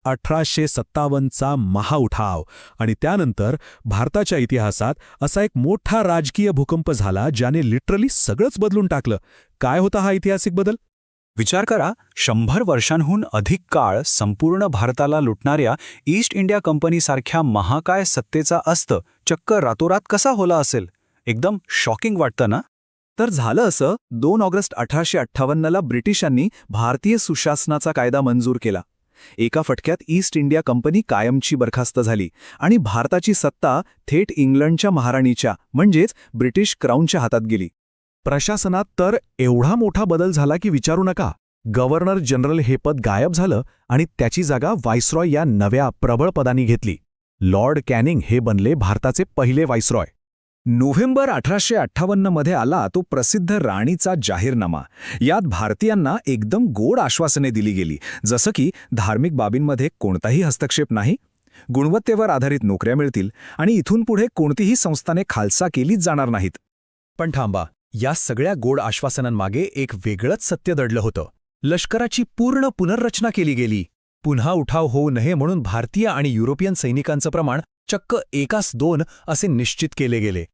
1857चा महाउठाव आणि त्यानंतर भारताच्या इतिहासात असा एक मोठा राजकीय भूकंप झाला ज्याने लिटरली सगळंच बदलून टाकलं. काय होता हा ऐतिहासिक बदल? विचार करा, 100 वर्षांहून अधिक काळ संपूर्ण भारताला लुटणाऱ्या ईस्ट इंडिया कंपनीसारख्या महाकाय सत्तेचा अस्त चक्क रातोरात कसा होला असेल. एकदम शॉकिंग वाटतं ना? तर झालं असं, 2 ऑगस्ट 1858ला ब्रिटिशांनी भारतीय सुशासनाचा कायदा मंजूर केला. एका फटक्यात ईस्ट इंडिया कंपनी कायमची बरखास्त झाली आणि भारताची सत्ता थेट इंग्लंडच्या महाराणीच्या म्हणजेच ब्रिटिश क्राऊनच्या हातात गेली. प्रशासनात तर एवढा मोठा बदल झाला की विचारू नका. गव्हर्नर जनरल हे पद गायब झालं आणि त्याची जागा व्हाईसरॉय या नव्या प्रबळ पदानी घेतली. लॉर्ड कॅनिंग हे बनले भारताचे पहिले व्हाईसरॉय. नोव्हेंबर 1858मध्ये आला तो प्रसिद्ध राणीचा जाहीरनामा. यात भारतीयांना एकदम गोड आश्वासने दिली गेली, जसं की धार्मिक बाबींमध्ये कोणताही हस्तक्षेप नाही, गुणवत्तेवर आधारित नोकऱ्या मिळतील आणि इथून पुढे कोणतीही संस्थाने खालसा केलीच जाणार नाहीत. पण थांबा, या सगळ्या गोड आश्वासनांमागे एक वेगळंच सत्य दडलं होतं. लष्कराची पूर्ण पुनर्रचना केली गेली. पुन्हा उठाव होऊ नये म्हणून भारतीय आणि युरोपियन सैनिकांचं प्रमाण चक्क 1:2 असे निश्चित केले गेले.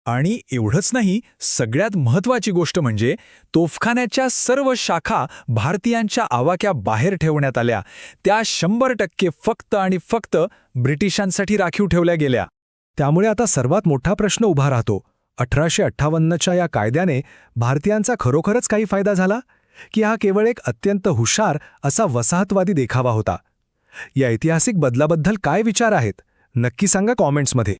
आणि एवढंच नाही, सगळ्यात महत्त्वाची गोष्ट म्हणजे तोफखान्याच्या सर्व शाखा भारतीयांच्या आवाक्याबाहेर ठेवण्यात आल्या. त्या 100% फक्त आणि फक्त ब्रिटिशांसाठी राखीव ठेवल्या गेल्या. त्यामुळे आता सर्वात मोठा प्रश्न उभा राहतो, 1858च्या या कायद्याने भारतीयांचा खरोखरच काही फायदा झाला की हा केवळ एक अत्यंत हुशार असा वसाहतवादी देखावा होता? या ऐतिहासिक बदलाबद्दल काय विचार आहेत? नक्की सांगा कॉमेंट्समध्ये.